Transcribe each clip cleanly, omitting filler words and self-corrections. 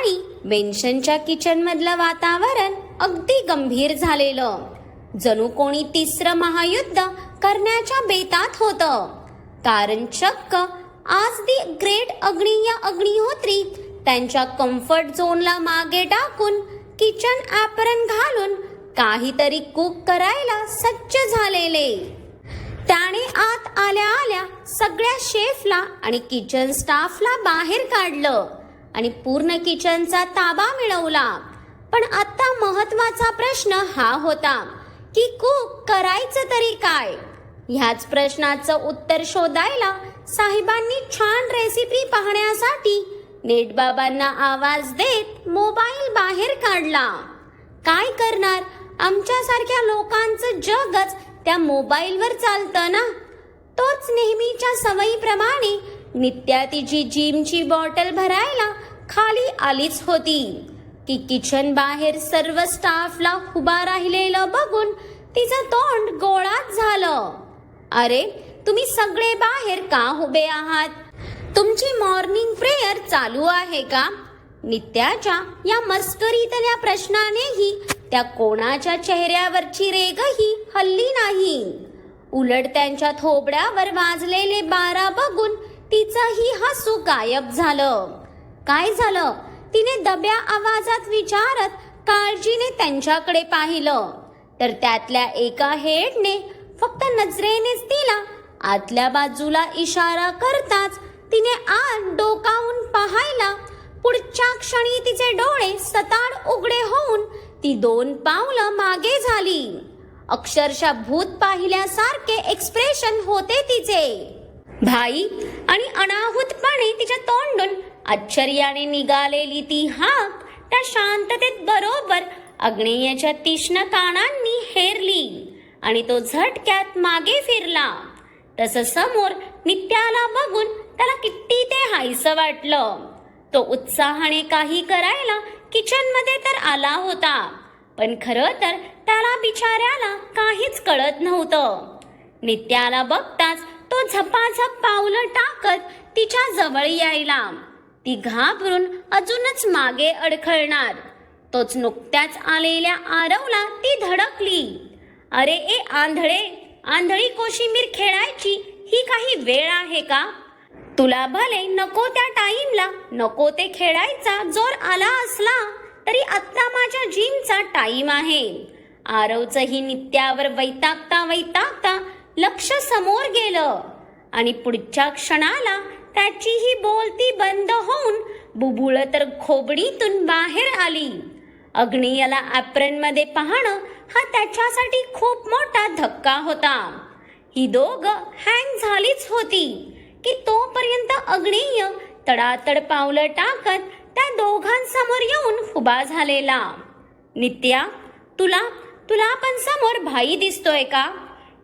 सकाळी मेन्शनच्या किचन मधलं वातावरण अगदी गंभीर झालेलं. जणू कोणी तिसरं महायुद्ध करण्याच्या बेतात होतं. कारण चक्क आज दी ग्रेट अग्निय अग्निहोत्री त्यांच्या कम्फर्ट झोनला मागे टाकून किचन ॲप्रन घालून काहीतरी कुक करायला सज्ज झालेले. त्याने आत आल्या आल्या सगळ्या शेफला आणि किचन स्टाफला बाहेर काढलं आणि पूर्ण किचनचा ताबा मिळवला. पण आता महत्वाचा प्रश्न हा होता की कुक करायचं तरी काय. ह्याच प्रश्नाचं उत्तर शोधायला साहेबांनी छान रेसिपी पाहण्यासाठी नेटबाबांना आवाज देत मोबाईल बाहेर काढला. काय करणार, आमच्यासारख्या लोकांचं जगच त्या मोबाईलवर चालतं ना. तोच नेहमीच्या सवयीप्रमाणे नित्या तिची जिमची बॉटल भरायला खाली आलीच होती की किचन बाहेर सर्व स्टाफला उभा राहिलेलं बघून तिचं तोंड गोळाच झालं. अरे, तुम्ही सगळे बाहेर का उभे आहात? तुमची मॉर्निंग प्रेयर चालू आहे का? नित्याच्या या मस्करीतल्या प्रश्नानेही त्या कोणाच्या चेहऱ्यावरची रेगही हल्ली नाही. उलट त्यांच्या थोबड्यावर वाजलेले 12 बघून तिचंही हसू गायब झालं. काय झालं? तिने दब्या आवाजात विचारत काळजीने त्यांच्याकडे पाहिलं तर त्यातल्या एका हेडने फक्त नजरेनेच तिला आतल्या बाजूला इशारा करताच तिने आत डोकावून पाहायला. पुढच्या क्षणी तिचे डोळे सताड उघडे होऊन ती 2 पावलं मागे झाली. अक्षरशः भूत पाहिल्यासारखे एक्सप्रेशन होते तिचे. भाई आणि अनाहूतपणे तिच्या तोंडून आश्चर्याने निघालेली ती हाक त्या शांततेत बरोबर अग्नेयच्या तीक्ष्ण कानांनी हेरली आणि तो झटक्यात मागे फिरला. तसं समोर नित्याला बघून त्याला किती ते हायसं वाटलं. तो उत्साहाने काही करायला किचन मध्ये तर आला होता, पण खरं तर त्याला बिचाऱ्याला काहीच कळत नव्हतं. नित्याला बघताच तो झपाझप पावलं टाकत तिच्या जवळ यायला. ती घाबरून अजूनच मागे अडखळणार. तोच नुकत्याच आलेल्या आरवला ती धडकली. अरे ए आंधळे, आंधळी कोशिंबीर खेळायची ही काही वेळ आहे का? तुला भले नको त्या टाईमला नको ते खेळायचा जोर आला असला तरी आत्ता माझ्या जिमचा टाईम आहे. आरवचंही नित्यावर वैतागता वैतागता लक्ष समोर गेलं आणि पुढच्या क्षणाला त्याचीही बोलती बंद होऊन बुबुळ तर खोबडीतून बाहेर आली. अग्नियाला ॲप्रन मध्ये पाहणं हा त्याच्यासाठी खूप मोठा धक्का होता. ही दोघं हँग झालीच होती की तोपर्यंत अग्नेय तडातड पावलं टाकत त्या दोघांसमोर येऊन उभा झालेला. नित्या, तुला पण समोर भाई दिसतोय का?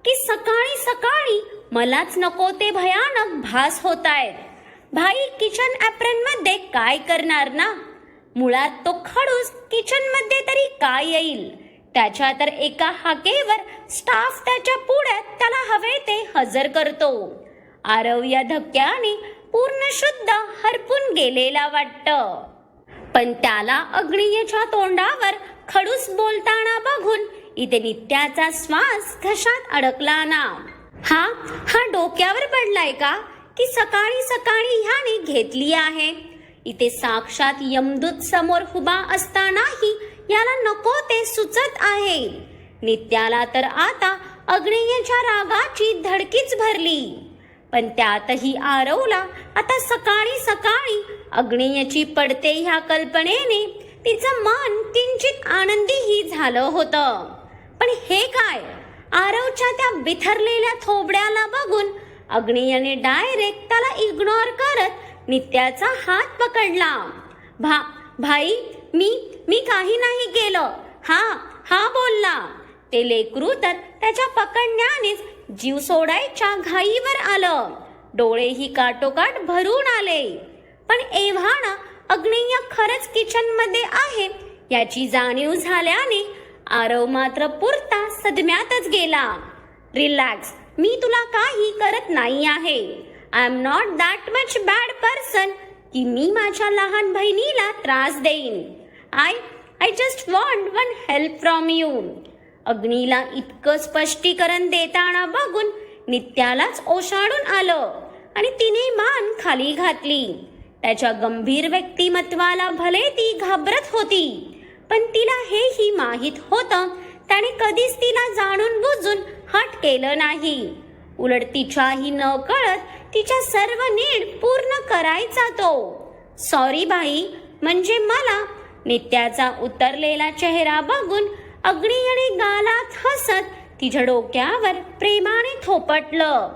की सकाळी सकाळी मलाच नको ते भयानक भास होतायत. भाई किचन ॲप्रन मध्ये काय करणार ना? मुळात तो खडूस किचन मध्ये तरी काय येईल? त्याच्या तर एका हाकेवर स्टाफ त्याच्या पुढ्यात त्याला हवे ते हजर करतो. आरव या धक्क्याने पूर्ण शुद्ध हरपून गेलेला वाटतं. पण त्याला अग्नियच्या तोंडावर खडूस बोलताना बघून इथे नित्याचा श्वास घशात अडकला ना. हा डोक्यावर पडलाय का? की सकाळी सकाळी ह्याने घेतली आहे? इथे साक्षात यमदूत समोर उभा असतानाही याला नको ते सुचत आहे. नित्याला तर आता अग्नेयच्या रागाची धडकीच भरली. पण त्यातही आरवला आता सकाळी सकाळी अग्नेयची पडते ह्या कल्पनेने तिचं मन किंचित आनंदीही झालं होतं. पण हे काय? आरवच्या त्या बिथरलेल्या थोबड्याला बघून अग्नेयने डायरेक्ट त्याला इग्नोर करत नित्याचा हात पकडला. भाई, मी काही नाही केलं. हा बोलला. ते लेकरू तर त्याच्या पकडण्यानेच जीव सोडायच्या घाईवर आलं. डोळेही काटोकाट भरून आले. पण एव्हाना अग्नेय खरंच किचन मध्ये आहे याची जाणीव झाल्याने आरव मात्र पुरता सदम्यातच गेला. रिलॅक्स, मी तुला काही करत नाही आहे. I am not that much bad person की मी माझ्या लहान बहिणीला त्रास देईन. I just want one help from you. अग्नीला इतकं स्पष्टीकरण देताना बघून नित्यालाच ओशाडून आलं आणि तिने मान खाली घातली. त्याच्या गंभीर व्यक्तिमत्वाला भले ती घाबरत होती, पण तिला हेही माहीत होतं त्याने कधीच तिला जाणून बुजून हट केलं नाही. उलट तिच्याही न कळत तिच्या सर्व नीड पूर्ण करायचा तो. सॉरी बाई, म्हणजे मला. नित्याचा उतरलेला चेहरा बघून अग्नियाने गालात हसत तिच्या डोक्यावर प्रेमाने थोपटलं.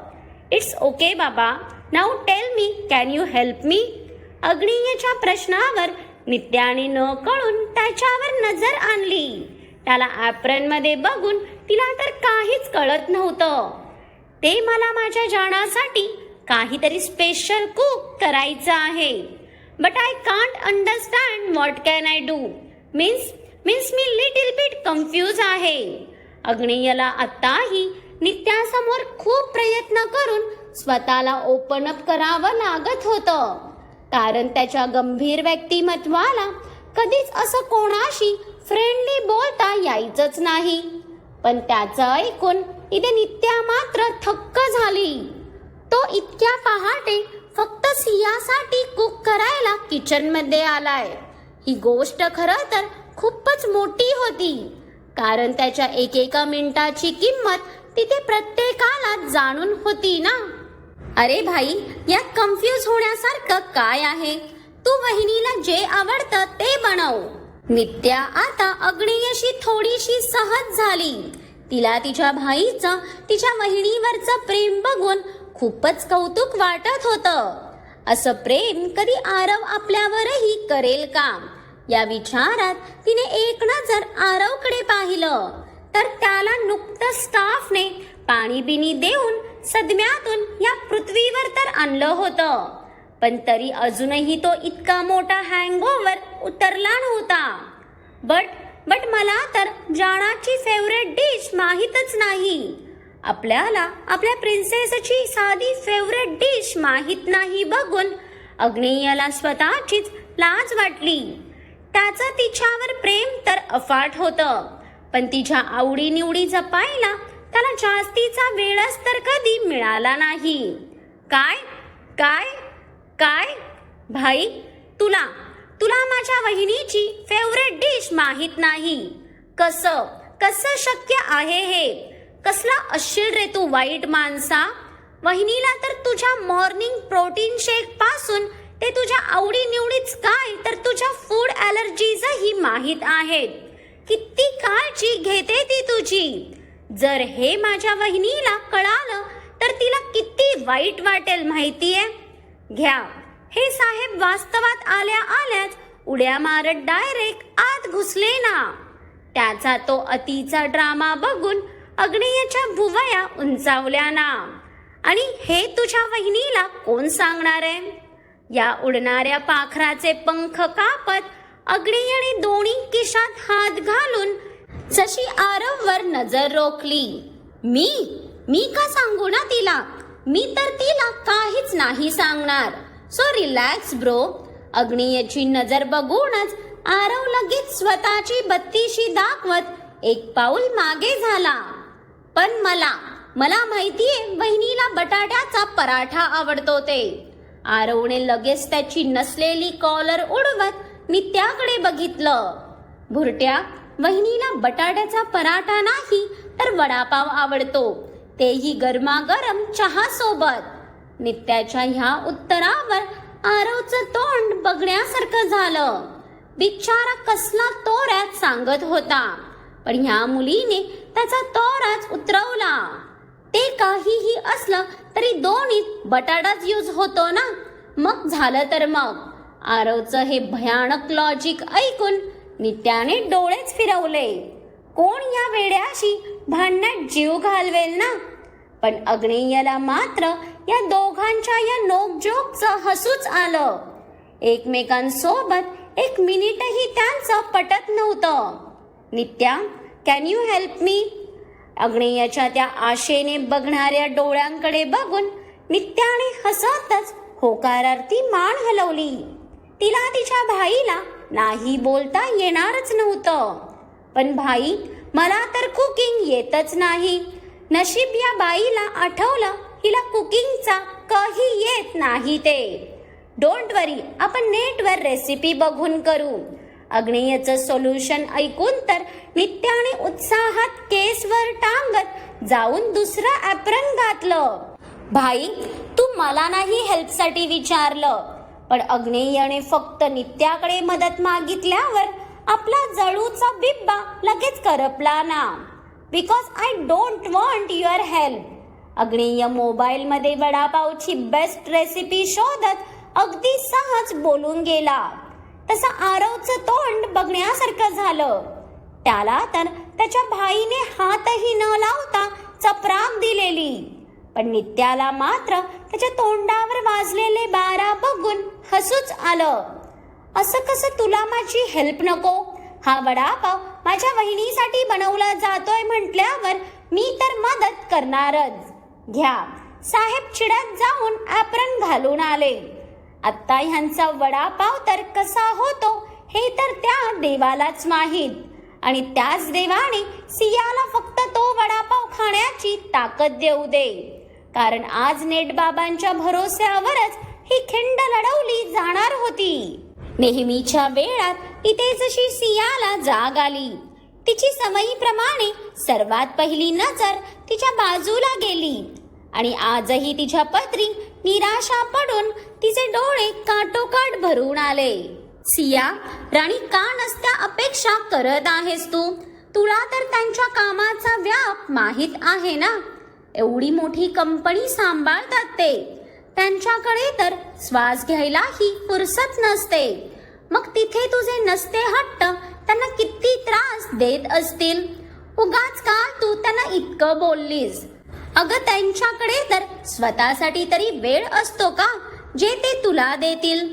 इट्स ओके बाबा, now tell me, can you help me. अग्नियाच्या प्रश्नावर नित्याने न कळून त्याच्यावर नजर आणली. त्याला ॲप्रन मध्ये बघून तिला तर काहीच कळत नव्हतं. ते मला माझ्या जाण्यासाठी काहीतरी स्पेशल कुक करायचं आहे. But I can't understand what can I do. Means me little bit confuse आहे. अग्नेयला आत्ताही नित्यासमोर खूप प्रयत्न करून स्वतःला ओपन अप करावं लागत होतं, कारण त्याच्या गंभीर व्यक्तिमत्वाला कधीच असं कोणाशी फ्रेंडली बोलता यायचंच नाही. पण त्याचं ऐकून इथे नित्या मात्र थक्क झाली. तो इतक्या पहाटे फक्त सियासाठी कुक करायला किचनमध्ये आलाय. ही गोष्ट खरं तर खूपच मोठी होती, कारण त्याच्या एकेका मिनिटाची किंमत तिथे प्रत्येकाला जाणून होती ना. अरे भाई, यात कन्फ्यूज होण्यासारखं काय आहे? तू वहिनीला जे आवडतं ते बनव. नित्या आता अग्नेयशी थोडीशी सहज झाली. तिला तिच्या भाईचं तिच्या वहिनीवरचं प्रेम बघून खूपच कौतुक वाटत होतं. असं प्रेम कधी आरव आपल्यावरही करेल का, या विचारात तिने एक नजर आरवकडे पाहिलं तर त्याला नुकतंच स्टाफने पाणी बिनी देऊन सदम्यातून या पृथ्वीवर तर आणलं होतं, पण तरी अजूनही तो इतका मोठा हँगओव्हर उतरला नव्हता. बट मला तर जाणाची फेवरेट डिश माहीतच नाही. आपल्याला आपल्या प्रिन्सेसची साधी फेवरेट डिश माहीत नाही बघून अग्नेयाला स्वतःचीच लाज वाटली. त्याचं तिच्यावर प्रेम तर अफाट होतं, पण तिच्या आवडीनिवडी जपायला त्याला जास्तीचा वेळच तर कधी मिळाला नाही. काय काय काय भाई, तुला माझ्या वहिनीची फेवरेट डिश माहीत नाही? कसं शक्य आहे हे? कसला असशील रे तू वाईट माणसा. वहिनीला तर तुझ्या मॉर्निंग प्रोटीन शेक पासून ते तुझ्या आवडी निवडीच काय तर तुझ्या फूड ॲलर्जीजही माहीत आहेत. किती काळजी घेते ती तुझी. जर हे माझ्या वहिनीला कळालं तर तिला किती वाईट वाटेल माहितीये. घ्या, हे साहेब वास्तवात आल्याच उड्या मारत डायरेक्ट आत घुसले ना. त्याचा तो अतीचा ड्रामा बघून अग्नेयच्या भुवया उंचावल्या ना. आणि हे तुझ्या वहिनीला कोण सांगणार आहे? या उडणाऱ्या पाखराचे पंख कापत अग्नेयने दोन्ही खिशात हात घालून जशी आरववर नजर रोखली. मी का सांगू ना तिला? मी तर तिला काहीच नाही सांगणार. So relax bro. अग्नेयची नजर बघूनच आरव लगेच स्वतःची बत्तीशी दाखवत एक पाऊल मागे झाला. पण मला माहितीये वहिनीला बटाट्याचा पराठा आवडतो ते. आरवने लगेच त्याची नसलेली कॉलर उडवत नित्याकडे बघितलं. भुरट्या, वहिनीला बटाट्याचा पराठा नाही तर वडापाव आवडतो, तेही गरमागरम चहा सोबत. नित्याच्या ह्या उत्तरावर आरवचं तोंड बघण्यासारखं झालं. बिचारा कसला तोऱ्यात सांगत होता, पण ह्या मुलीने त्याचा तोराच उतरवला. ते काहीही असलं तरी दोन्हीत बटाटाच यूज होतो ना. मग झालं तर मग. आरवचं हे भयानक लॉजिक ऐकून नित्याने डोळेच फिरवले. कोण या वेड्याशी भांडण्यात जीव घालवेल ना. पण अग्नेयला मात्र या दोघांच्या या नोकझोकचं हसूच आलं. एकमेकांसोबत एक मिनिटही त्यांचं पटत नव्हतं. नित्या, कॅन यू हेल्प मी? अग्नेयच्या त्या आशेने बघणाऱ्या डोळ्यांकडे बघून नित्याने हसतच होकारार्थी मान हलवली. तिला तिच्या भाईला नाही बोलता येणारच नव्हतं. पण भाई, मला तर कुकिंग येतच नाही. नशीब या बाईला आठवलं हिला कुकिंगचा काही येत नाही ते. डोंट वरी, आपण नेटवर रेसिपी बघून करू. अग्नेयचं सोल्युशन ऐकून तर नित्याने उत्साहात केसवर टांगत जाऊन दुसरं ॲप्रन घातलं. भाई, तू मला नाही हेल्पसाठी विचारलं, पण अग्नेयने फक्त नित्याकडे मदत मागितल्यावर आपला जळूचा बिब्बा लगेच करपला ना. Because I don't want your help. अग्नेय मोबाईलमध्ये वडापावची बेस्ट रेसिपी शोधत अगदी सहज बोलून गेला. तसं आरवचं तोंड बघण्यासारखं झालं. त्याला तर त्याच्या भाईने हातही न लावता चपराक दिलेली. पण नित्याला मात्र त्याच्या तोंडावर वाजलेले 12 बघून हसूच आलं. असं कसं तुला माझी हेल्प नको? हा वडापाव माझ्या वहिनीसाठी बनवला जातोय म्हटल्यावर मी तर मदत करणारच. घ्या. साहेब चिडत जाऊन ॲप्रन घालून आले. आत्ता ह्यांचा वडापाव तर कसा होतो हे तर त्या देवालाच माहीत. आणि त्याच देवाने सियाला फक्त तो वडापाव खाण्याची ताकद देऊ दे. कारण आज नेटबाबांच्या भरोश्यावरच ही खिंड लढवली जाणार होती. नेहमीच्या वेळात इथे जशी सियाला जाग आली, तिची सवयीप्रमाणे सर्वात पहिली नजर तिच्या बाजूला गेली. आणि आजही तिच्या पदरी निराशा पडून तिचे डोळे काटोकाट भरून आले. सिया, राणी का नसत्या अपेक्षा करत आहेस तू? तुला तर त्यांच्या कामाचा व्याप माहीत आहे ना. एवढी मोठी कंपनी सांभाळतात ते. त्यांच्याकडे तर श्वास घ्यायलाही फुरसत नसते. मग तिथे तुझे नसते हट्ट त्यांना किती त्रास देत असतील. उगाच का तू त्यांना इतकं बोललीस? अगं, त्यांच्याकडे तर स्वतःसाठी तरी वेळ असतो का जे ते तुला देतील?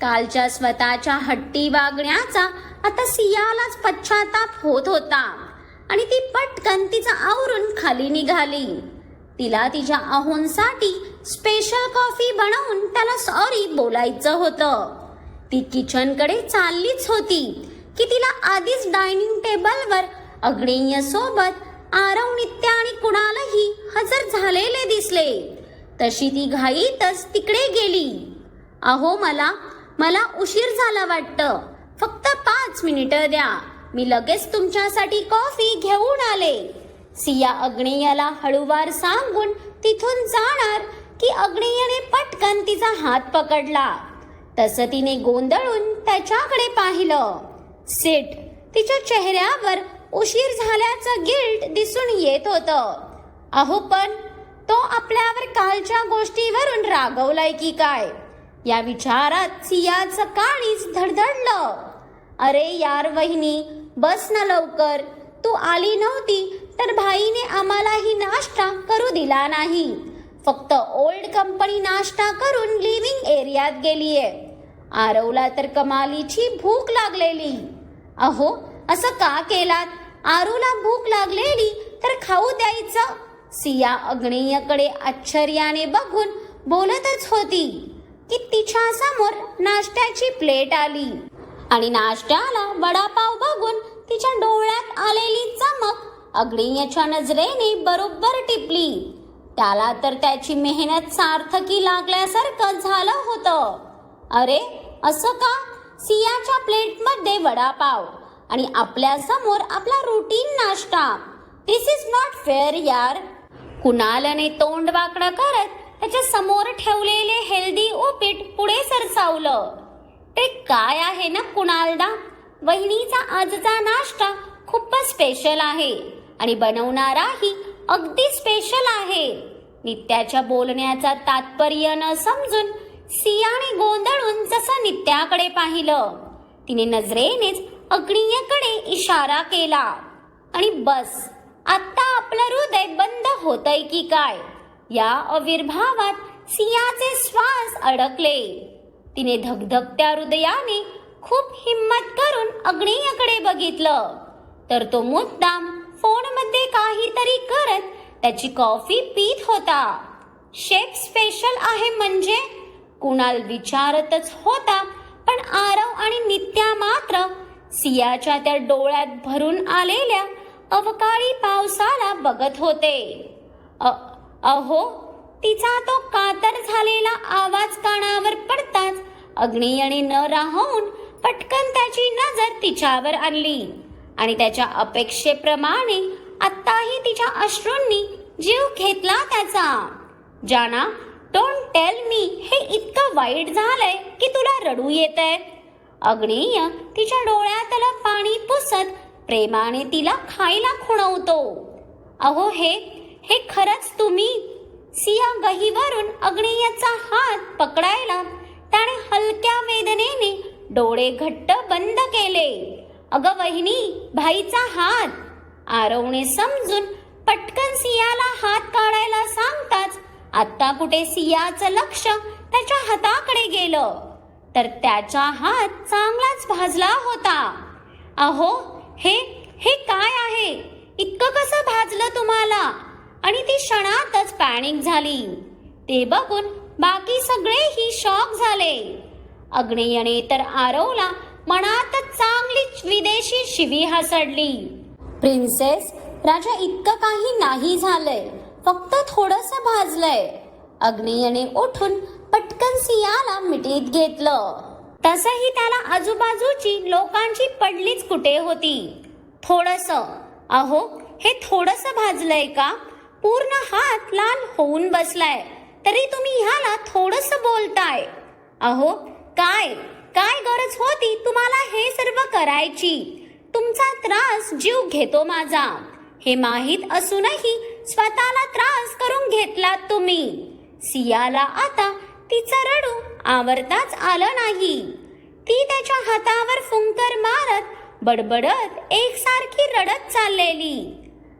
कालच्या स्वतःच्या हट्टी वागण्याचा आता सियालाच पश्चाताप होत होता. आणि ती पटकन तिचा आवरून खाली निघाली. तिला तिच्या अहोंसाठी स्पेशल कॉफी बनवून त्याला सॉरी बोलायचं होतं. ती किचनकडे चाललीच होती की तिला आधीच डायनिंग टेबलवर अग्नेय सोबत आरव, नित्या आणि कुणालही हजर झालेले दिसले. तशी ती घाईतच तिकडे गेली. अहो, मला उशीर झाला वाटतं. फक्त 5 मिनिटं द्या, मी लगेच तुमच्यासाठी कॉफी घेऊन आले. सिया अग्नेयाला हळूवार सांगून तिथून जाणार की अग्नेयने पटकन तिचा हात पकडला. तसं तिने गोंधळून त्याच्याकडे पाहिलं. सिट. तिच्या चेहऱ्यावर उशीर झाल्याचं गिल्ट दिसून येत होतं. अहो, पण तो आपल्यावर कालच्या गोष्टीवरून रागवलाय की काय, या विचारात सियाचं काळीच धडधडलं. अरे यार वहिनी, बस ना लवकर. तू आली नव्हती तर भाईने आम्हालाही नाश्ता करू दिला नाही. फक्त ओल्ड कंपनी नाश्ता करून लिव्हिंग एरियात गेलीये. आरवला तर कमालीची भूक लागलेली. अहो, असं का केलात? आरूला भूक लागलेली तर खाऊ द्यायचं. सिया अग्नेयकडे आश्चर्याने बघून बोलतच होती की तिच्या समोर नाश्त्याची प्लेट आली. आणि नाश्त्याला वडापाव बघून तिच्या डोळ्यात आलेली चमक अग्नेयच्या नजरेने बरोबर टिपली. त्याला तर त्याची मेहनत सार्थकी लागल्यासारखं झालं होतं. अरे, असं का? सियाच्या प्लेटमध्ये वडापाव आणि आपल्या समोर आपला रुटीन नाश्ता. दिस इज नॉट फेअर यार. कुणालने तोंड वाकडं करत त्याच्या समोर ठेवलेले हेल्दी उपीट पुढे सरसावलं. ते काय आहे ना कुणालदा, वहिनीचा आजचा नाश्ता खूपच स्पेशल आहे आणि बनवणाराही अगदी स्पेशल आहे. नित्याच्या बोलण्याचा तात्पर्य न समजून सियाने गोंधळून जसं नित्याकडे पाहिलं, तिने नजरेनेच अग्नेयकडे इशारा केला. आणि बस, आता आपलं हृदय बंद होतंय की काय? या आविर्भावात सियाचे श्वास अडकले. तिने धगधगत्या हृदयाने खूप हिम्मत करून अग्नेयकडे बघितलं तर तो मुद्दाम फोनमध्ये काहीतरी करत त्याची कॉफी पीत होता. शेफ स्पेशल आहे म्हणजे? कुणाल विचारतच होता, पण आरव आणि नित्या मात्र सियाच्या त्या डोळ्यात भरून आलेल्या अवकाळी पावसाला बघत होते. अहो, तिचा तो कातर झालेला आवाज कानावर पडताच अग्नियने न राहून पटकन त्याची नजर तिच्यावर आणली आणि त्याच्या अपेक्षेप्रमाणे आत्ताही तिच्या अश्रूंनी जीव घेतला त्याचा. जाना, डोंट टेल मी हे इतकं वाईट झालंय की तुला रडू येतंय. अग्नेय तिच्या डोळ्यातलं पाणी पुसत प्रेमाने तिला खायला खुणवतो. अहो, हे खरंच तुम्ही? सिया गहीवरून अग्नेयचा हात पकडायला त्याने हलक्या वेदनेने डोळे घट्ट बंद केले. अगं वहिनी, भाईचा हात. आरवने समजून पटकन सियाला हात काढायला सांगताच आत्ता कुठे सियाचं लक्ष त्याच्या हाताकडे गेलं तर त्याचा हात चांगलाच भाजला होता. अहो, हे काय आहे? इतकं कसं भाजलं तुम्हाला? आणि ती क्षणातच पॅनिक झाली. ते बघून बाकी सगळेही शॉक झाले. अग्नेयने तर आरवला मनातच चांगलीच विदेशी शिवी हसडली. प्रिन्सेस, राजा इतकं काही नाही झालंय, फक्त थोडंसं भाजलंय. अग्नेयने उठून पटकन सियाला मिठीत घेतलं. तसंही त्याला आजूबाजूची लोकांची पडलीच कुठे होती. थोडंसं? अहो, हे थोडंसं भाजलंय का? पूर्ण हात लाल होऊन बसलाय तरी तुम्ही ह्याला थोडंसं बोलताय. अहो, काय गरज होती तुम्हाला हे सर्व करायची? तुमचा त्रास जीव घेतो माझा हे माहीत असूनही स्वतःला त्रास करून घेतलात तुम्ही. सियाला आता तिचं रडू आवरताच आलं नाही. ती त्याच्या हातावर फुंकर मारत बडबडत एकसारखी रडत चाललेली.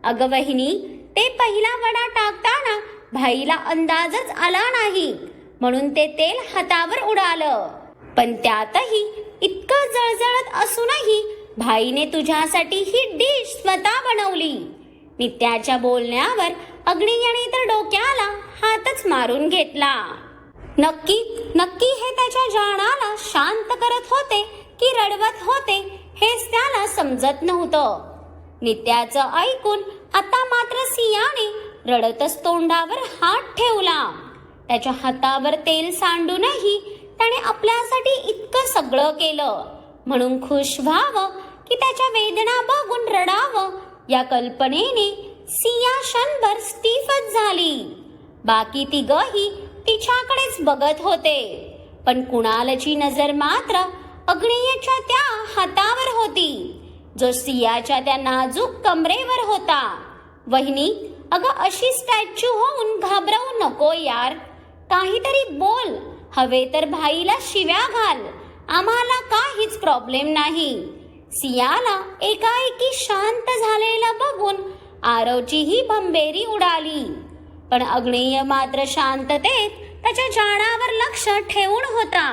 अगं वहिनी, ते पहिला वडा टाकताना भाईला अंदाजच आला नाही म्हणून ते तेल हातावर उडालं. पण त्यातही इतकं जळजळत असूनही भाईने तुझ्यासाठी ही डिश स्वतः बनवली. नित्याच्या बोलण्यावर अग्नियने तर डोक्याला हातच मारून घेतला. नक्की हे त्याच्या जाणाला शांत करत होते की रडवत होते हेच त्याला समजत नव्हतं. नित्याचं ऐकून आता मात्र सियाने रडतच तोंडावर हात ठेवला. त्याच्या हातावर तेल सांडूनही त्याने आपल्यासाठी इतकं सगळं केलं म्हणून खुश व्हावं की त्याच्या वेदना बघून रडावं या कल्पनेने सिया क्षणभर स्टिफच झाली. बाकी तिघही तिच्याकडेच बघत होते, पण कुणालची नजर मात्र अग्नेयच्या त्या हातावर होती जो सियाच्या त्या नाजूक कमरेवर होता. वहिनी, अगं अशी स्टॅच्यू होऊन घाबरवू नको यार. काहीतरी बोल. हवे तर भाईला शिव्या घाल. आम्हाला काहीच प्रॉब्लेम नाही. सियाला एकाएकी शांत झालेला बघून आरवचीही भंबेरी उडाली. पण अग्नेय मात्र शांततेत त्याच्या जाण्यावर लक्ष ठेवून होता.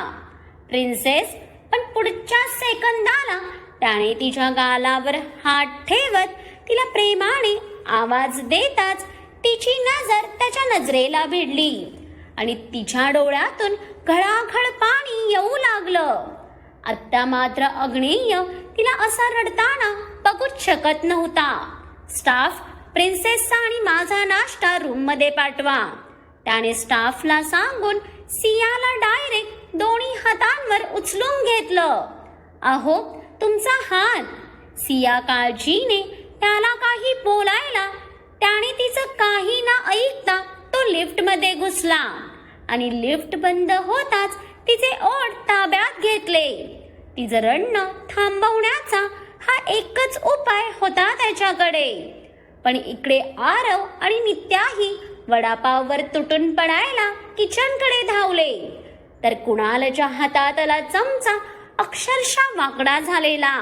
प्रिन्सेस, पण पुढच्या सेकंदाला त्याने तिच्या गालावर हात ठेवत तिला प्रेमाने आवाज देताच तिची नजर त्याच्या नजरेला भिडली आणि तिच्या डोळ्यातून घळाघळ पाणी येऊ लागलं. आत्ता मात्र अग्नेय तिला असा रडताना बघूच शकत नव्हता. स्टाफ, प्रिन्सेसचा आणि माझा नाश्ता रूम मध्ये पाठवा. त्याने स्टाफला सांगून सियाला डायरेक्ट दोन्ही हातांवर उचलून घेतलं. अहो, तुमचा हात. सिया काळजीने त्याला काही बोलायला त्याने तिचं काही न ऐकता तो लिफ्ट मध्ये घुसला आणि लिफ्ट बंद होताच तिचे ओठ ताब्यात घेतले. तिचं रडणं थांबवण्याचा हा एकच उपाय होता त्याच्याकडे. पण इकडे आरव आणि नित्याही वडापाववर तुटून पडायला किचनकडे धावले तर कुणालच्या हातातला चमचा अक्षरशः वाकडा झालेला.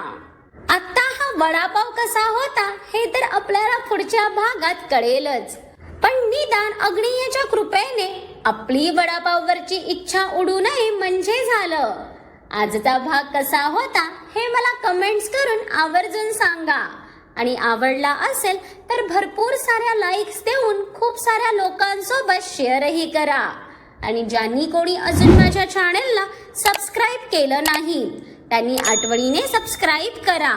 आता हा वडापाव कसा होता हे तर आपल्याला पुढच्या भागात कळेलच, पण निदान अग्नेयच्या कृपेने आपली वडापाववरची इच्छा उडू नये म्हणजे झालं. आजचा भाग कसा होता हे मला कमेंट्स करून आवर्जून सांगा आणि आवडला असेल तर भरपूर साऱ्या लाईक्स देऊन खूप साऱ्या लोकांसोबत शेअरही करा. आणि ज्यांनी कोणी अजून माझ्या चॅनलला सबस्क्राईब केलं नाही त्यांनी आठवणीने सबस्क्राईब करा.